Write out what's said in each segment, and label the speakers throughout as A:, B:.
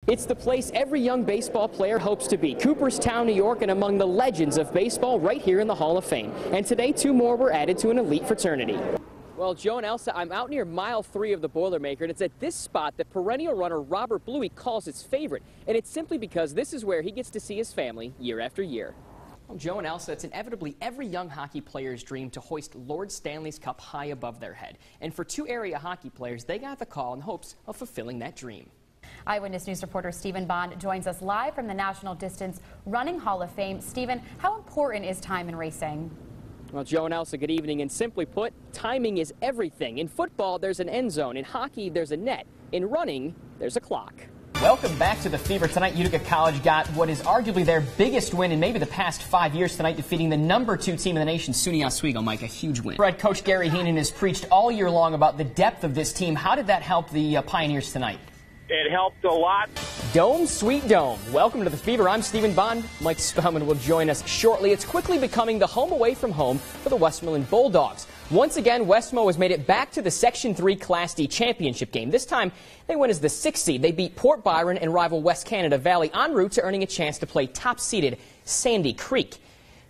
A: It's the place every young baseball player hopes to be. Cooperstown, New York, and among the legends of baseball right here in the Hall of Fame. And today, 2 more were added to an elite fraternity. Well, Joe and Elsa, I'm out near mile 3 of the Boilermaker, and it's at this spot that perennial runner Robert Bluey calls his favorite. And it's simply because this is where he gets to see his family year after year. Well, Joe and Elsa, it's inevitably every young hockey player's dream to hoist Lord Stanley's Cup high above their head. And for 2 area hockey players, they got the call in hopes of fulfilling that dream.
B: Eyewitness News reporter Stephen Bond joins us live from the National Distance Running Hall of Fame. Stephen, how important is time in racing?
A: Well, Joe and Elsa, good evening. And simply put, timing is everything. In football, there's an end zone. In hockey, there's a net. In running, there's a clock. Welcome back to the Fever. Tonight, Utica College got what is arguably their biggest win in maybe the past 5 years tonight, defeating the #2 team in the nation, SUNY Oswego. Mike, a huge win. Fred, Coach Gary Heenan has preached all year long about the depth of this team. How did that help the Pioneers tonight?
C: It helped a lot.
A: Dome, sweet dome. Welcome to the Fever. I'm Stephen Bond. Mike Spellman will join us shortly. It's quickly becoming the home away from home for the Westmoreland Bulldogs. Once again, Westmo has made it back to the Section 3 Class D championship game. This time, they win as the 6th seed. They beat Port Byron and rival West Canada Valley en route to earning a chance to play top-seeded Sandy Creek.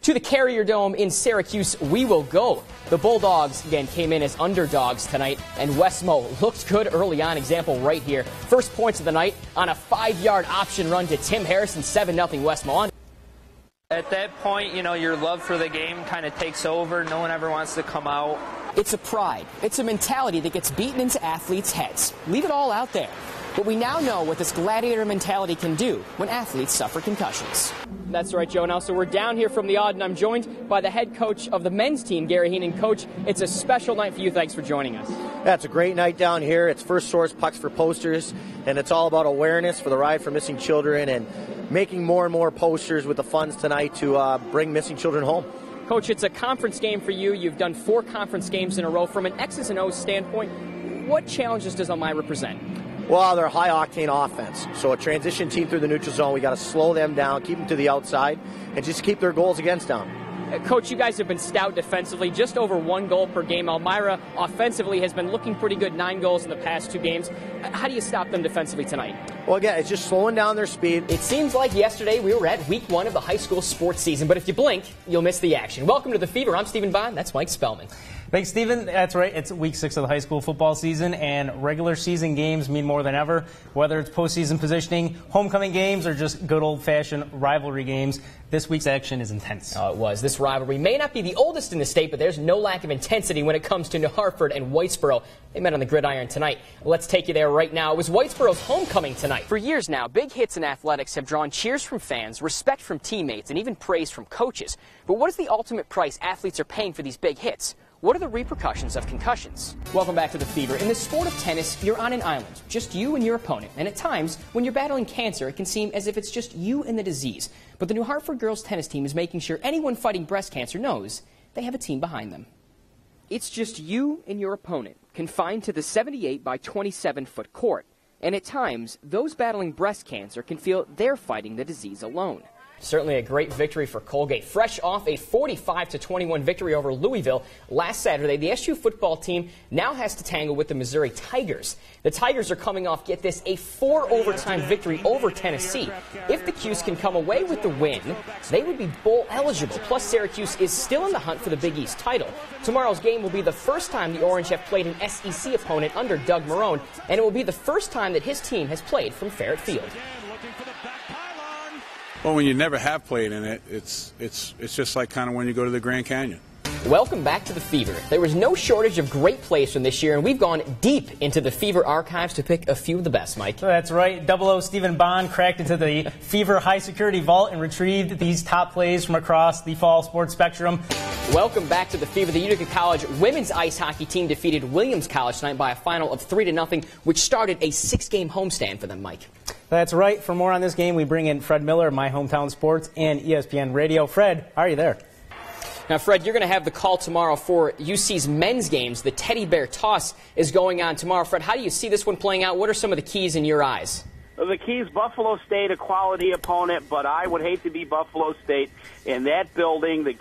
A: To the Carrier Dome in Syracuse, we will go. The Bulldogs, again, came in as underdogs tonight, and Westmo looked good early on. Example right here. First points of the night on a 5-yard option run to Tim Harrison, 7-0 Westmo on.
D: At that point, you know, your love for the game kind of takes over. No one ever wants to come out.
A: It's a pride. It's a mentality that gets beaten into athletes' heads. Leave it all out there. But we now know what this gladiator mentality can do when athletes suffer concussions. That's right, Joe. Now, so we're down here from the Odd, and I'm joined by the head coach of the men's team, Gary Heenan. Coach, it's a special night for you. Thanks for joining us.
E: Yeah, it's a great night down here. It's First Source Pucks for Posters, and it's all about awareness for the Ride for Missing Children and making more and more posters with the funds tonight to bring missing children home.
A: Coach, it's a conference game for you. You've done 4 conference games in a row. From an X's and O's standpoint, what challenges does Elmira present?
E: Well, they're a high-octane offense. So a transition team through the neutral zone, we got to slow them down, keep them to the outside, and just keep their goals against down.
A: Coach, you guys have been stout defensively, just over 1 goal per game. Elmira offensively has been looking pretty good, 9 goals in the past 2 games. How do you stop them defensively tonight?
E: Well, again, it's just slowing down their speed.
A: It seems like yesterday we were at week 1 of the high school sports season, but if you blink, you'll miss the action. Welcome to the Fever. I'm Stephen Bond. That's Mike Spellman.
F: Thanks, Stephen. That's right. It's week 6 of the high school football season, and regular season games mean more than ever. Whether it's postseason positioning, homecoming games, or just good old-fashioned rivalry games, this week's action is intense.
A: Oh, it was. This rivalry may not be the oldest in the state, but there's no lack of intensity when it comes to New Hartford and Whitesboro. They met on the gridiron tonight. Let's take you there right now. It was Whitesboro's homecoming tonight. For years now, big hits in athletics have drawn cheers from fans, respect from teammates, and even praise from coaches. But what is the ultimate price athletes are paying for these big hits? What are the repercussions of concussions? Welcome back to the Fever. In the sport of tennis, you're on an island, just you and your opponent. And at times, when you're battling cancer, it can seem as if it's just you and the disease. But the New Hartford girls tennis team is making sure anyone fighting breast cancer knows they have a team behind them. It's just you and your opponent, confined to the 78 by 27-foot court. And at times, those battling breast cancer can feel they're fighting the disease alone. Certainly a great victory for Colgate. Fresh off a 45-21 victory over Louisville last Saturday, the SU football team now has to tangle with the Missouri Tigers. The Tigers are coming off, get this, a 4-overtime victory over Tennessee. If the Cuse can come away with the win, they would be bowl eligible. Plus, Syracuse is still in the hunt for the Big East title. Tomorrow's game will be the first time the Orange have played an SEC opponent under Doug Marrone, and it will be the first time that his team has played from Farrett Field.
G: Well, when you never have played in it, it's just like kind of when you go to the Grand Canyon.
A: Welcome back to the Fever. There was no shortage of great plays from this year, and we've gone deep into the Fever archives to pick a few of the best, Mike.
F: That's right. 00 Stephen Bond cracked into the Fever high-security vault and retrieved these top plays from across the fall sports spectrum.
A: Welcome back to the Fever. The Utica College women's ice hockey team defeated Williams College tonight by a final of 3-0, which started a 6-game homestand for them, Mike.
F: That's right. For more on this game, we bring in Fred Miller, My Hometown Sports, and ESPN Radio. Fred, are you there?
A: Now, Fred, you're going to have the call tomorrow for UC's men's games. The Teddy Bear Toss is going on tomorrow. Fred, how do you see this one playing out? What are some of the keys in your eyes?
C: The keys, Buffalo State, a quality opponent, but I would hate to be Buffalo State in that building. The